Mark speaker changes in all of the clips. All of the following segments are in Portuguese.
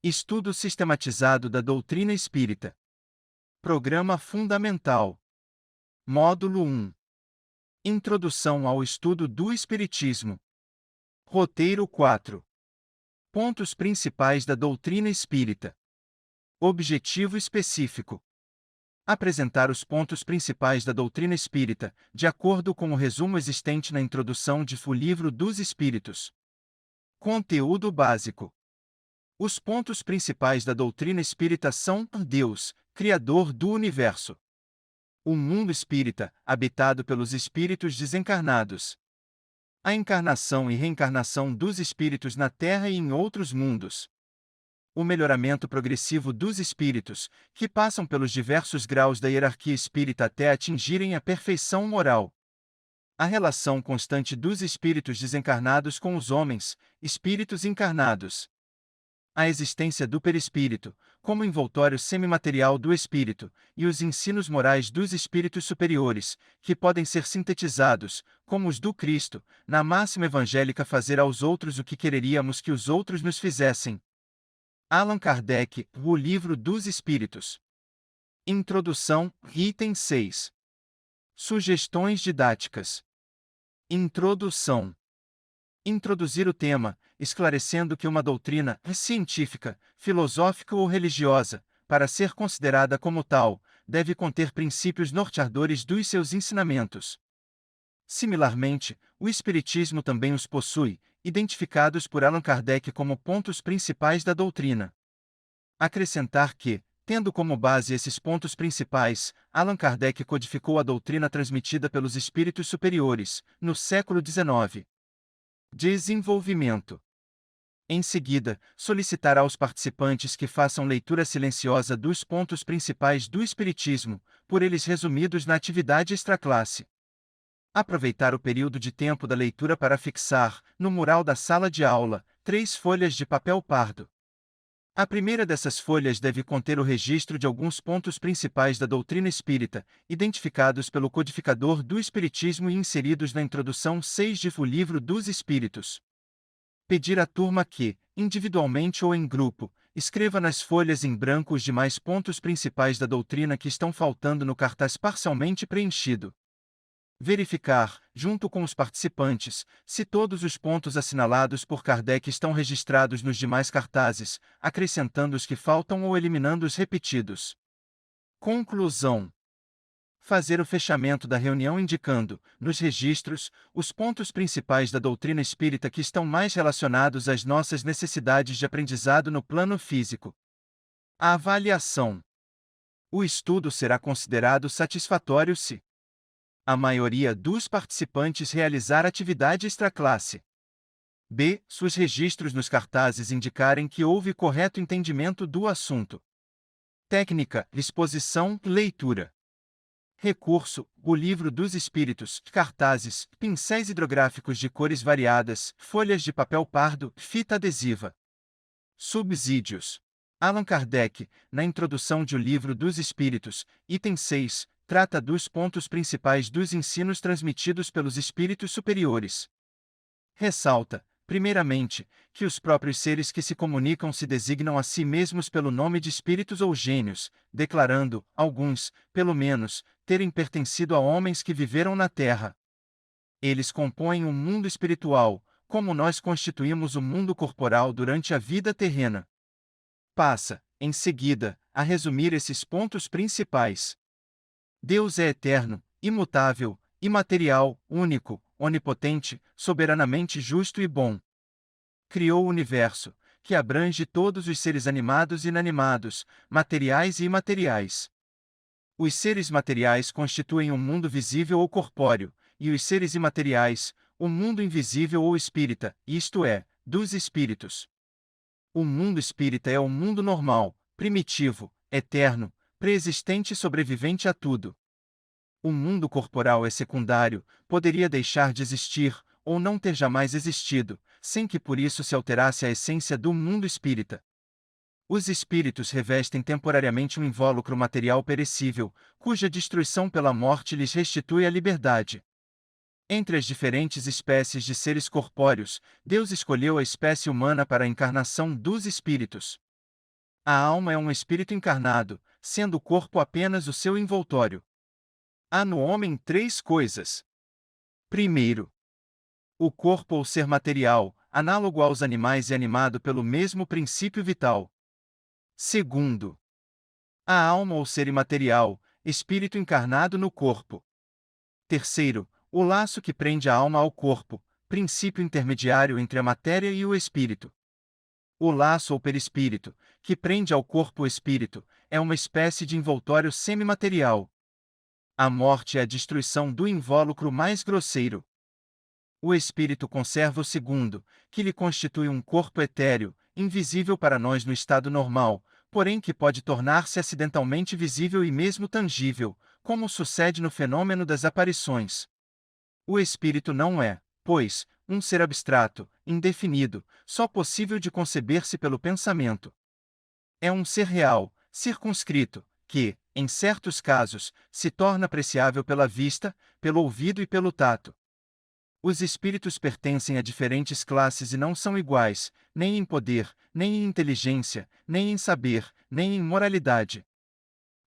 Speaker 1: Estudo sistematizado da doutrina espírita. Programa Fundamental. Módulo 1. Introdução ao estudo do Espiritismo. Roteiro 4. Pontos principais da doutrina espírita. Objetivo específico: apresentar os pontos principais da doutrina espírita, de acordo com o resumo existente na introdução de O Livro dos Espíritos. Conteúdo básico: os pontos principais da doutrina espírita são Deus, Criador do Universo. O mundo espírita, habitado pelos espíritos desencarnados. A encarnação e reencarnação dos espíritos na Terra e em outros mundos. O melhoramento progressivo dos espíritos, que passam pelos diversos graus da hierarquia espírita até atingirem a perfeição moral. A relação constante dos espíritos desencarnados com os homens, espíritos encarnados. A existência do perispírito, como envoltório semimaterial do espírito, e os ensinos morais dos espíritos superiores, que podem ser sintetizados, como os do Cristo, na máxima evangélica: fazer aos outros o que quereríamos que os outros nos fizessem. Allan Kardec, O Livro dos Espíritos. Introdução, item 6. Sugestões didáticas. Introdução. Introduzir o tema, esclarecendo que uma doutrina científica, filosófica ou religiosa, para ser considerada como tal, deve conter princípios norteadores dos seus ensinamentos. Similarmente, o Espiritismo também os possui, identificados por Allan Kardec como pontos principais da doutrina. Acrescentar que, tendo como base esses pontos principais, Allan Kardec codificou a doutrina transmitida pelos espíritos superiores, no século XIX. Desenvolvimento. Em seguida, solicitará aos participantes que façam leitura silenciosa dos pontos principais do Espiritismo, por eles resumidos na atividade extraclasse. Aproveitar o período de tempo da leitura para fixar, no mural da sala de aula, 3 folhas de papel pardo. A primeira dessas folhas deve conter o registro de alguns pontos principais da doutrina espírita, identificados pelo codificador do Espiritismo e inseridos na introdução 6 de O Livro dos Espíritos. Pedir à turma que, individualmente ou em grupo, escreva nas folhas em branco os demais pontos principais da doutrina que estão faltando no cartaz parcialmente preenchido. Verificar, junto com os participantes, se todos os pontos assinalados por Kardec estão registrados nos demais cartazes, acrescentando os que faltam ou eliminando os repetidos. Conclusão. Fazer o fechamento da reunião indicando, nos registros, os pontos principais da doutrina espírita que estão mais relacionados às nossas necessidades de aprendizado no plano físico. A avaliação. O estudo será considerado satisfatório se a maioria dos participantes realizar atividade extraclasse. B. Se os registros nos cartazes indicarem que houve correto entendimento do assunto. Técnica, exposição, leitura. Recurso: O Livro dos Espíritos, cartazes, pincéis hidrográficos de cores variadas, folhas de papel pardo, fita adesiva. Subsídios. Allan Kardec, na introdução de O Livro dos Espíritos, item 6, trata dos pontos principais dos ensinos transmitidos pelos espíritos superiores. Ressalta, primeiramente, que os próprios seres que se comunicam se designam a si mesmos pelo nome de espíritos ou gênios, declarando, alguns, pelo menos, terem pertencido a homens que viveram na Terra. Eles compõem um mundo espiritual, como nós constituímos o mundo corporal durante a vida terrena. Passa, em seguida, a resumir esses pontos principais. Deus é eterno, imutável, imaterial, único, onipotente, soberanamente justo e bom. Criou o universo, que abrange todos os seres animados e inanimados, materiais e imateriais. Os seres materiais constituem um mundo visível ou corpóreo, e os seres imateriais, o mundo invisível ou espírita, isto é, dos espíritos. O mundo espírita é o mundo normal, primitivo, eterno, preexistente e sobrevivente a tudo. O mundo corporal é secundário, poderia deixar de existir, ou não ter jamais existido, sem que por isso se alterasse a essência do mundo espírita. Os espíritos revestem temporariamente um invólucro material perecível, cuja destruição pela morte lhes restitui a liberdade. Entre as diferentes espécies de seres corpóreos, Deus escolheu a espécie humana para a encarnação dos espíritos. A alma é um espírito encarnado, sendo o corpo apenas o seu envoltório. Há no homem três coisas. Primeiro, o corpo ou ser material, análogo aos animais e animado pelo mesmo princípio vital. Segundo, a alma ou ser imaterial, espírito encarnado no corpo. Terceiro, o laço que prende a alma ao corpo, princípio intermediário entre a matéria e o espírito. O laço ou perispírito, que prende ao corpo o espírito, é uma espécie de envoltório semimaterial. A morte é a destruição do invólucro mais grosseiro. O espírito conserva o segundo, que lhe constitui um corpo etéreo, invisível para nós no estado normal, porém que pode tornar-se acidentalmente visível e mesmo tangível, como sucede no fenômeno das aparições. O espírito não é, pois, um ser abstrato, indefinido, só possível de conceber-se pelo pensamento. É um ser real, circunscrito, que, em certos casos, se torna apreciável pela vista, pelo ouvido e pelo tato. Os espíritos pertencem a diferentes classes e não são iguais, nem em poder, nem em inteligência, nem em saber, nem em moralidade.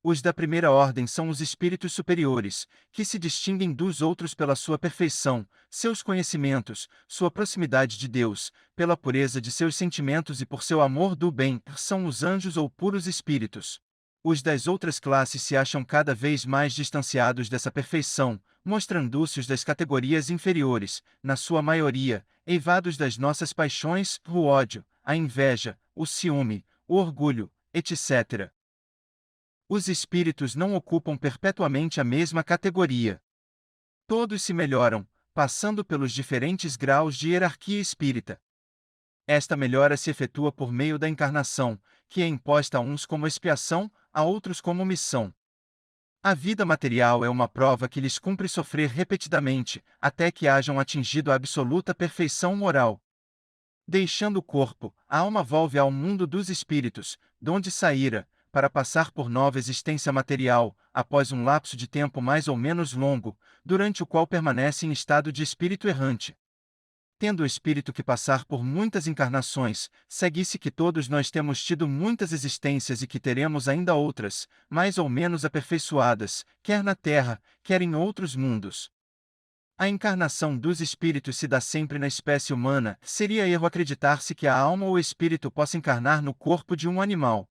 Speaker 1: Os da primeira ordem são os espíritos superiores, que se distinguem dos outros pela sua perfeição, seus conhecimentos, sua proximidade de Deus, pela pureza de seus sentimentos e por seu amor do bem, são os anjos ou puros espíritos. Os das outras classes se acham cada vez mais distanciados dessa perfeição, mostrando-se os das categorias inferiores, na sua maioria, eivados das nossas paixões, o ódio, a inveja, o ciúme, o orgulho, etc. Os espíritos não ocupam perpetuamente a mesma categoria. Todos se melhoram, passando pelos diferentes graus de hierarquia espírita. Esta melhora se efetua por meio da encarnação, que é imposta a uns como expiação, a outros como missão. A vida material é uma prova que lhes cumpre sofrer repetidamente, até que hajam atingido a absoluta perfeição moral. Deixando o corpo, a alma volve ao mundo dos espíritos, donde saíra, para passar por nova existência material, após um lapso de tempo mais ou menos longo, durante o qual permanece em estado de espírito errante. Tendo o espírito que passar por muitas encarnações, segue-se que todos nós temos tido muitas existências e que teremos ainda outras, mais ou menos aperfeiçoadas, quer na Terra, quer em outros mundos. A encarnação dos espíritos se dá sempre na espécie humana, seria erro acreditar-se que a alma ou espírito possa encarnar no corpo de um animal.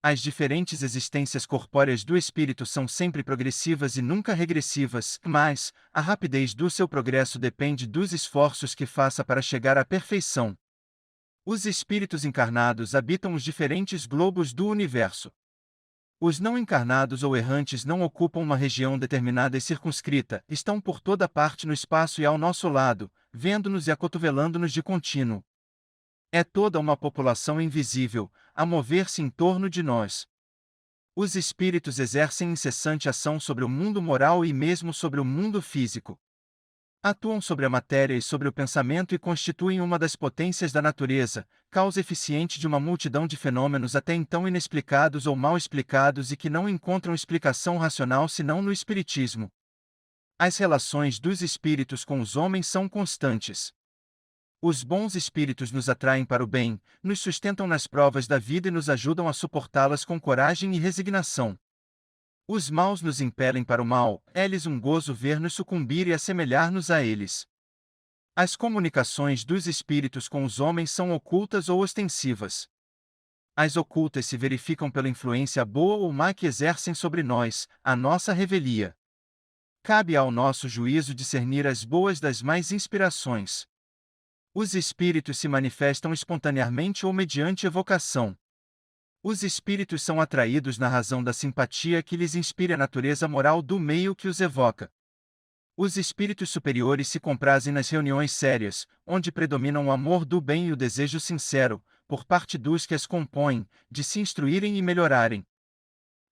Speaker 1: As diferentes existências corpóreas do espírito são sempre progressivas e nunca regressivas, mas a rapidez do seu progresso depende dos esforços que faça para chegar à perfeição. Os espíritos encarnados habitam os diferentes globos do universo. Os não encarnados ou errantes não ocupam uma região determinada e circunscrita, estão por toda parte no espaço e ao nosso lado, vendo-nos e acotovelando-nos de contínuo. É toda uma população invisível, a mover-se em torno de nós. Os espíritos exercem incessante ação sobre o mundo moral e mesmo sobre o mundo físico. Atuam sobre a matéria e sobre o pensamento e constituem uma das potências da natureza, causa eficiente de uma multidão de fenômenos até então inexplicados ou mal explicados e que não encontram explicação racional senão no espiritismo. As relações dos espíritos com os homens são constantes. Os bons espíritos nos atraem para o bem, nos sustentam nas provas da vida e nos ajudam a suportá-las com coragem e resignação. Os maus nos impelem para o mal, é-lhes um gozo ver-nos sucumbir e assemelhar-nos a eles. As comunicações dos espíritos com os homens são ocultas ou ostensivas. As ocultas se verificam pela influência boa ou má que exercem sobre nós, a nossa revelia. Cabe ao nosso juízo discernir as boas das más inspirações. Os espíritos se manifestam espontaneamente ou mediante evocação. Os espíritos são atraídos na razão da simpatia que lhes inspira a natureza moral do meio que os evoca. Os espíritos superiores se comprazem nas reuniões sérias, onde predominam o amor do bem e o desejo sincero, por parte dos que as compõem, de se instruírem e melhorarem.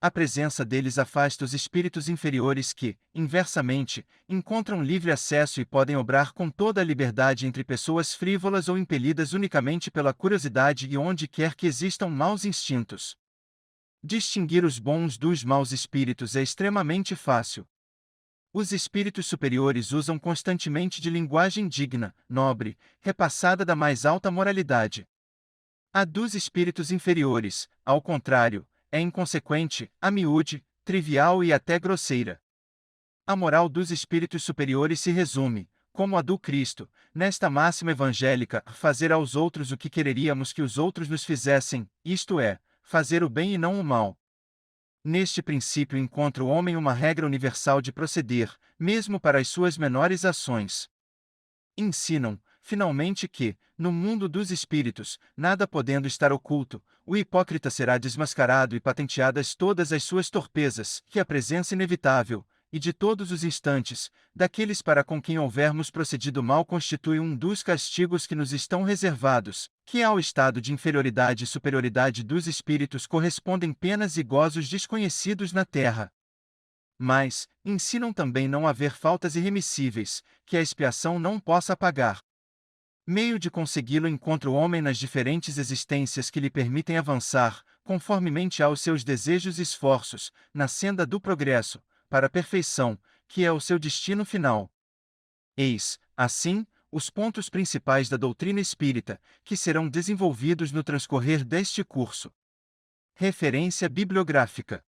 Speaker 1: A presença deles afasta os espíritos inferiores que, inversamente, encontram livre acesso e podem obrar com toda a liberdade entre pessoas frívolas ou impelidas unicamente pela curiosidade e onde quer que existam maus instintos. Distinguir os bons dos maus espíritos é extremamente fácil. Os espíritos superiores usam constantemente de linguagem digna, nobre, repassada da mais alta moralidade. A dos espíritos inferiores, ao contrário, é inconsequente, a miúde, trivial e até grosseira. A moral dos espíritos superiores se resume, como a do Cristo, nesta máxima evangélica: fazer aos outros o que quereríamos que os outros nos fizessem, isto é, fazer o bem e não o mal. Neste princípio encontra o homem uma regra universal de proceder, mesmo para as suas menores ações. Ensinam, finalmente, que, no mundo dos espíritos, nada podendo estar oculto, o hipócrita será desmascarado e patenteadas todas as suas torpezas, que a presença inevitável, e de todos os instantes, daqueles para com quem houvermos procedido mal constitui um dos castigos que nos estão reservados, que ao estado de inferioridade e superioridade dos espíritos correspondem penas e gozos desconhecidos na terra. Mas, ensinam também não haver faltas irremissíveis, que a expiação não possa apagar. Meio de consegui-lo encontra o homem nas diferentes existências que lhe permitem avançar, conformemente aos seus desejos e esforços, na senda do progresso, para a perfeição, que é o seu destino final. Eis, assim, os pontos principais da doutrina espírita, que serão desenvolvidos no transcorrer deste curso. Referência bibliográfica.